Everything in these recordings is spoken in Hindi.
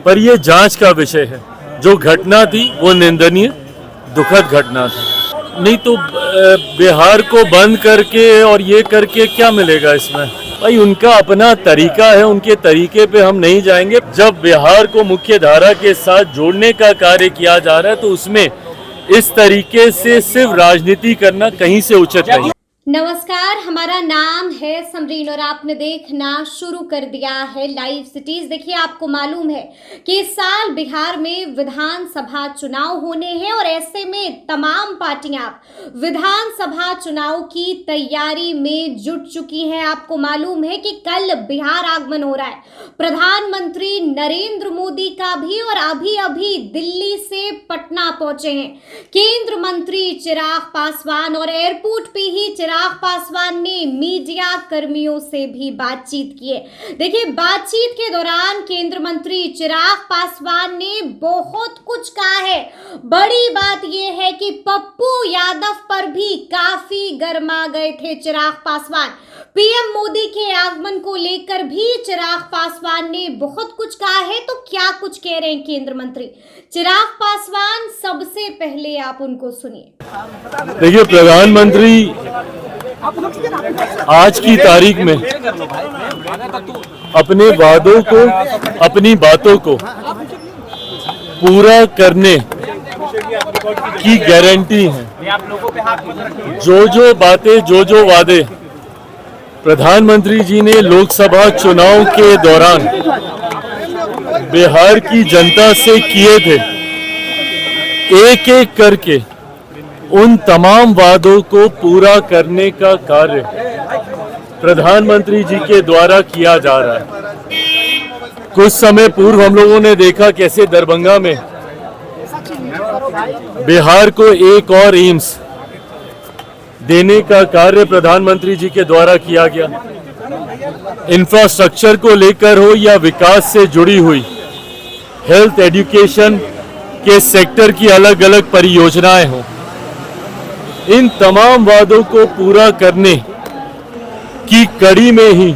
पर ये जांच का विषय है। जो घटना थी वो निंदनीय, दुखद घटना थी। नहीं तो बिहार को बंद करके और ये करके क्या मिलेगा इसमें? भाई उनका अपना तरीका है, उनके तरीके पे हम नहीं जाएंगे। जब बिहार को मुख्य धारा के साथ जोड़ने का कार्य किया जा रहा है तो उसमें इस तरीके से सिर्फ राजनीति करना कहीं से उचित नहीं। नमस्कार, हमारा नाम है समरीन और आपने देखना शुरू कर दिया है लाइव सिटीज। देखिए, आपको मालूम है कि इस साल बिहार में विधानसभा चुनाव होने हैं और ऐसे में तमाम पार्टियां विधानसभा चुनाव की तैयारी में जुट चुकी हैं। आपको मालूम है कि कल बिहार आगमन हो रहा है प्रधानमंत्री नरेंद्र मोदी का भी, और अभी अभी दिल्ली से पटना पहुंचे हैं केंद्र मंत्री चिराग पासवान, और एयरपोर्ट पे ही चिराग पासवान ने मीडिया कर्मियों से भी बातचीत की है। देखिए, बातचीत के दौरान केंद्र मंत्री चिराग पासवान ने बहुत कुछ कहा है। बड़ी बात यह है कि पप्पू यादव पर भी काफी गर्मा गए थे चिराग पासवान। पीएम मोदी के आगमन को लेकर भी चिराग पासवान ने बहुत कुछ कहा है। तो क्या कुछ कह रहे हैं केंद्र मंत्री चिराग पासवान, सबसे पहले आप उनको सुनिए। देखिए, प्रधानमंत्री आज की तारीख में अपने वादों को, अपनी बातों को पूरा करने की गारंटी है। जो बातें, जो वादे प्रधानमंत्री जी ने लोकसभा चुनाव के दौरान बिहार की जनता से किए थे, एक एक करके उन तमाम वादों को पूरा करने का कार्य प्रधानमंत्री जी के द्वारा किया जा रहा है। कुछ समय पूर्व हम लोगों ने देखा कैसे दरभंगा में बिहार को एक और एम्स देने का कार्य प्रधानमंत्री जी के द्वारा किया गया। इंफ्रास्ट्रक्चर को लेकर हो या विकास से जुड़ी हुई हेल्थ, एजुकेशन के सेक्टर की अलग अलग परियोजनाएं हों, इन तमाम वादों को पूरा करने की कड़ी में ही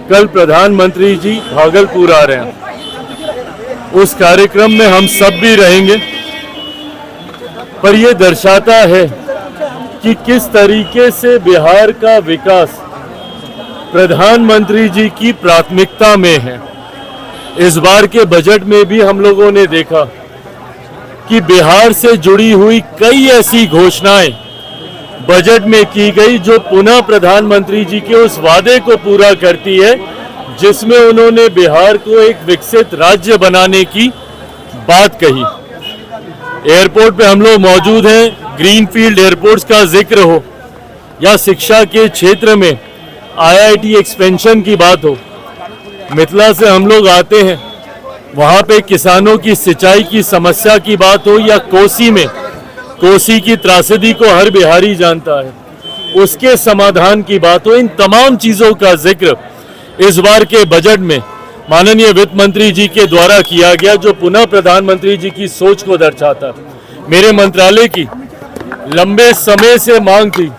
कल प्रधानमंत्री जी भागलपुर आ रहे हैं। उस कार्यक्रम में हम सब भी रहेंगे, पर यह दर्शाता है कि किस तरीके से बिहार का विकास प्रधानमंत्री जी की प्राथमिकता में है। इस बार के बजट में भी हम लोगों ने देखा कि बिहार से जुड़ी हुई कई ऐसी घोषणाएं बजट में की गई जो पुनः प्रधानमंत्री जी के उस वादे को पूरा करती है जिसमें उन्होंने बिहार को एक विकसित राज्य बनाने की बात कही। एयरपोर्ट पे हम लोग मौजूद हैं, ग्रीनफील्ड एयरपोर्ट्स का जिक्र हो या शिक्षा के क्षेत्र में आईआईटी एक्सपेंशन की बात हो। मिथिला से हम लोग आते हैं, वहाँ पे किसानों की सिंचाई की समस्या की बात हो या कोसी की त्रासदी को हर बिहारी जानता है, उसके समाधान की बात हो। इन तमाम चीज़ों का जिक्र इस बार के बजट में माननीय वित्त मंत्री जी के द्वारा किया गया, जो पुनः प्रधानमंत्री जी की सोच को दर्शाता है। मेरे मंत्रालय की लंबे समय से मांग थी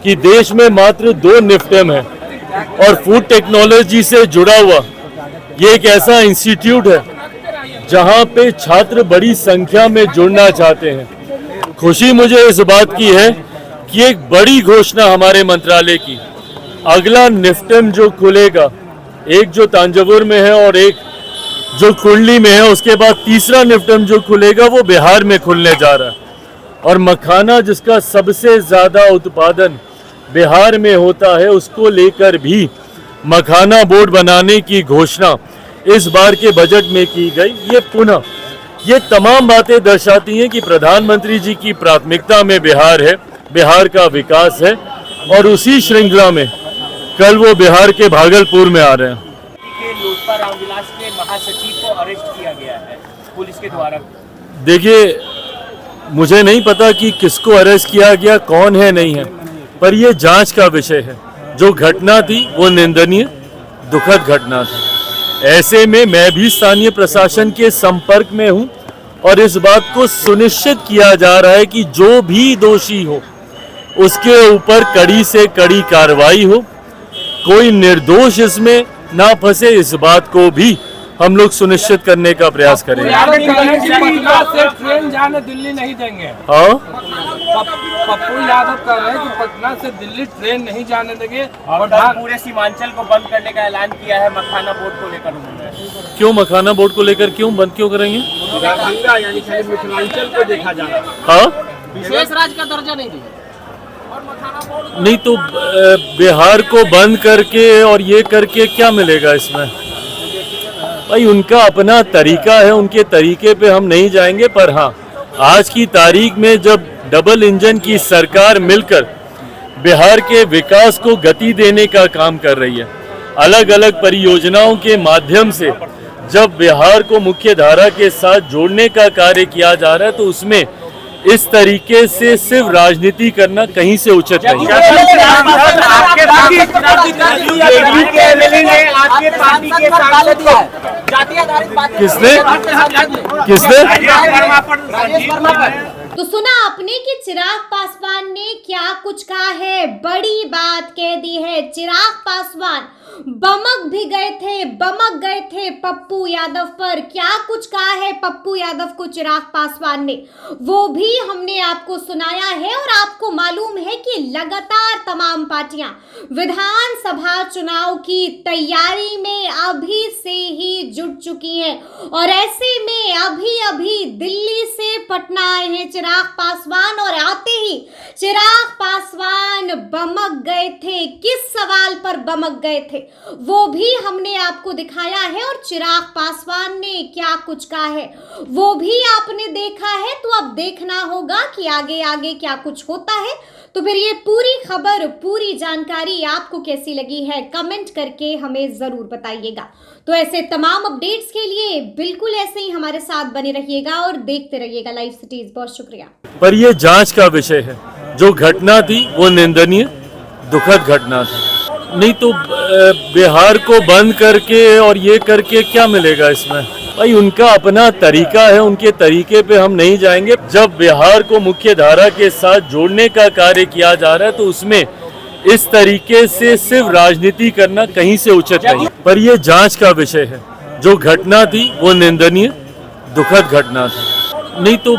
कि देश में मात्र 2 निफ्टेम है और फूड टेक्नोलॉजी से जुड़ा हुआ ये एक ऐसा इंस्टीट्यूट है जहां पे छात्र बड़ी संख्या में जुड़ना चाहते हैं। खुशी मुझे इस बात की है कि एक बड़ी घोषणा हमारे मंत्रालय की, अगला निफ्टेम जो खुलेगा, एक जो तांजावुर में है और एक जो कुंडली में है, उसके बाद तीसरा निफ्टेम जो खुलेगा वो बिहार में खुलने जा रहा है। और मखाना जिसका सबसे ज़्यादा उत्पादन बिहार में होता है, उसको लेकर भी मखाना बोर्ड बनाने की घोषणा इस बार के बजट में की गई। ये पुनः ये तमाम बातें दर्शाती हैं कि प्रधानमंत्री जी की प्राथमिकता में बिहार है, बिहार का विकास है, और उसी श्रृंखला में कल वो बिहार के भागलपुर में आ रहे हैं। लोजपा रामविलास के महासचिव को अरेस्ट किया गया है पुलिस के द्वारा। देखिए, मुझे नहीं पता कि किसको अरेस्ट किया गया, कौन है नहीं है, पर यह जांच का विषय है। जो घटना थी वो निंदनीय, दुखद घटना थी। ऐसे में मैं भी स्थानीय प्रशासन के संपर्क में हूं और इस बात को सुनिश्चित किया जा रहा है कि जो भी दोषी हो उसके ऊपर कड़ी से कड़ी कार्रवाई हो, कोई निर्दोष इसमें ना फंसे, इस बात को भी हम लोग सुनिश्चित करने का प्रयास करेंगे। पटना से ट्रेन जाने दिल्ली नहीं देंगे। हाँ, पप्पू यादव कह रहे हैं कि पटना से दिल्ली ट्रेन नहीं जाने देंगे और पूरे सीमांचल को बंद करने का ऐलान किया है मखाना बोर्ड को लेकर उन्होंने। क्यों मखाना बोर्ड को लेकर क्यों बंद क्यों करेंगे? यानी खाली मिथिलांचल को देखा जा रहा है। हाँ, विशेष राज्य का दर्जा नहीं दिया। नहीं तो बिहार को बंद करके और ये करके क्या मिलेगा इसमें? भाई उनका अपना तरीका है, उनके तरीके पे हम नहीं जाएंगे। पर हाँ, आज की तारीख में जब डबल इंजन की सरकार मिलकर बिहार के विकास को गति देने का काम कर रही है, अलग अलग परियोजनाओं के माध्यम से जब बिहार को मुख्य धारा के साथ जोड़ने का कार्य किया जा रहा है, तो उसमें इस तरीके से सिर्फ राजनीति करना कहीं से उचित नहीं है। किसने किसने तो सुना आपने कि चिराग पासवान ने क्या कुछ कहा है। बड़ी बात कह दी है। चिराग पासवान बमक गए थे पप्पू यादव पर। क्या कुछ कहा है पप्पू यादव को चिराग पासवान ने, वो भी हमने आपको सुनाया है। और आपको मालूम है कि लगातार तमाम पार्टियां विधानसभा चुनाव की तैयारी में अभी से ही जुट चुकी हैं। और ऐसे में अभी दिल्ली से पटना आए हैं चिराग पासवान, और आते ही चिराग पासवान बमक गए थे। किस सवाल पर बमक गए थे वो भी हमने आपको दिखाया है। और चिराग पासवान ने क्या कुछ कहा है वो भी आपने देखा है। तो अब देखना होगा कि आगे आगे क्या कुछ होता है। तो फिर ये पूरी खबर, पूरी जानकारी आपको कैसी लगी है, कमेंट करके हमें जरूर बताइएगा। तो ऐसे तमाम अपडेट्स के लिए बिल्कुल ऐसे ही हमारे साथ बने रहिएगा और देखते रहिएगा लाइव सिटीज। बहुत शुक्रिया। पर ये जांच का विषय है। जो घटना थी वो निंदनीय, दुखद घटना थी। नहीं तो बिहार को बंद करके और ये करके क्या मिलेगा इसमें? भाई उनका अपना तरीका है, उनके तरीके पे हम नहीं जाएंगे। जब बिहार को मुख्य धारा के साथ जोड़ने का कार्य किया जा रहा है, तो उसमें इस तरीके से सिर्फ राजनीति करना कहीं से उचित नहीं। पर ये जांच का विषय है। जो घटना थी वो निंदनीय, दुखद घटना थी। नहीं तो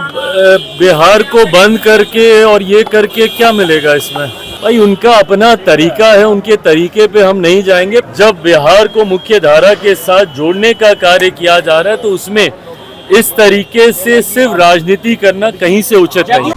बिहार को बंद करके और ये करके क्या मिलेगा इसमें? भाई उनका अपना तरीका है, उनके तरीके पे हम नहीं जाएंगे। जब बिहार को मुख्य धारा के साथ जोड़ने का कार्य किया जा रहा है, तो उसमें इस तरीके से सिर्फ राजनीति करना कहीं से उचित नहीं।